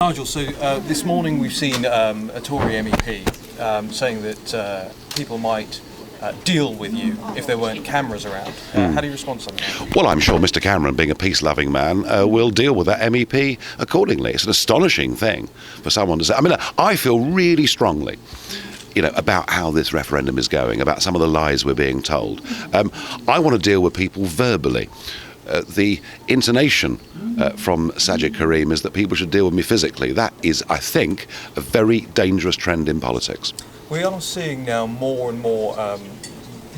Nigel, so this morning we've seen a Tory MEP saying that people might deal with you if there weren't cameras around. How do you respond to that? Well, I'm sure Mr Cameron, being a peace-loving man, will deal with that MEP accordingly. It's an astonishing thing for someone to say. I mean, I feel really strongly about how this referendum is going, about some of the lies we're being told. I want to deal with people verbally. The intonation from Sajjad Karim is that people should deal with me physically. That is, I think, a very dangerous trend in politics. We are seeing now more and more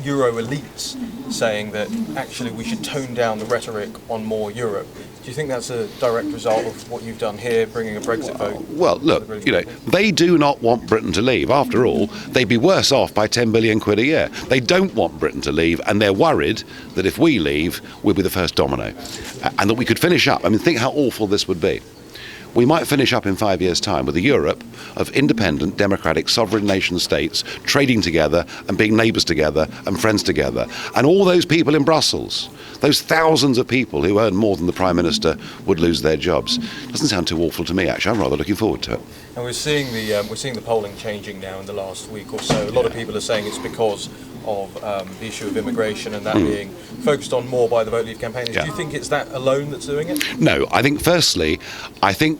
Euro elites saying that actually we should tone down the rhetoric on more Europe. Do you think that's a direct result of what you've done here, bringing a Brexit vote? Well, look, they do not want Britain to leave. After all, they'd be worse off by 10 billion quid a year. They don't want Britain to leave, and they're worried that if we leave, we'll be the first domino. And that we could finish up. I mean, think how awful this would be. We might finish up in 5 years' time with a Europe of independent, democratic, sovereign nation states trading together and being neighbours together and friends together. And all those people in Brussels, those thousands of people who earn more than the Prime Minister, would lose their jobs. Doesn't sound too awful to me, actually. I'm rather looking forward to it. And we're seeing the polling changing now in the last week or so. A lot of people are saying it's because of the issue of immigration and that being focused on more by the Vote Leave campaigners. Do you think it's that alone that's doing it? No, I think firstly,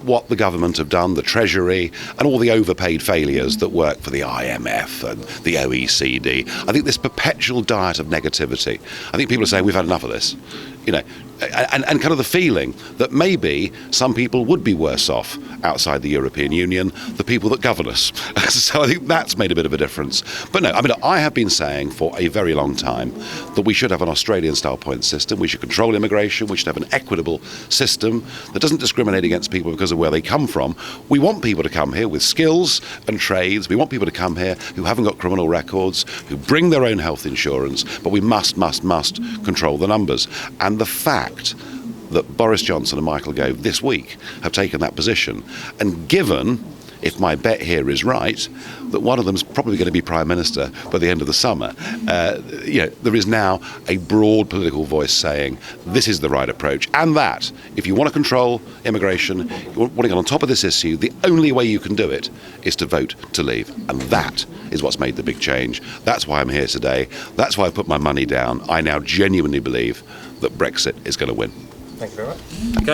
what the government have done, the Treasury and all the overpaid failures that work for the IMF and the OECD, I think this perpetual diet of negativity, I think people are saying we've had enough of this. And kind of the feeling that maybe some people would be worse off outside the European Union, the people that govern us. So I think that's made a bit of a difference. But no, I mean, I have been saying for a very long time that we should have an Australian-style point system, we should control immigration, we should have an equitable system that doesn't discriminate against people because of where they come from. We want people to come here with skills and trades. We want people to come here who haven't got criminal records, who bring their own health insurance, but we must control the numbers. And the fact that Boris Johnson and Michael Gove this week have taken that position, and given, if my bet here is right, that one of them is probably going to be Prime Minister by the end of the summer, there is now a broad political voice saying this is the right approach, and that if you want to control immigration, you want to get on top of this issue, the only way you can do it is to vote to leave. And that is what's made the big change. That's why I'm here today. That's why I put my money down. I now genuinely believe that Brexit is going to win. Thank you very much.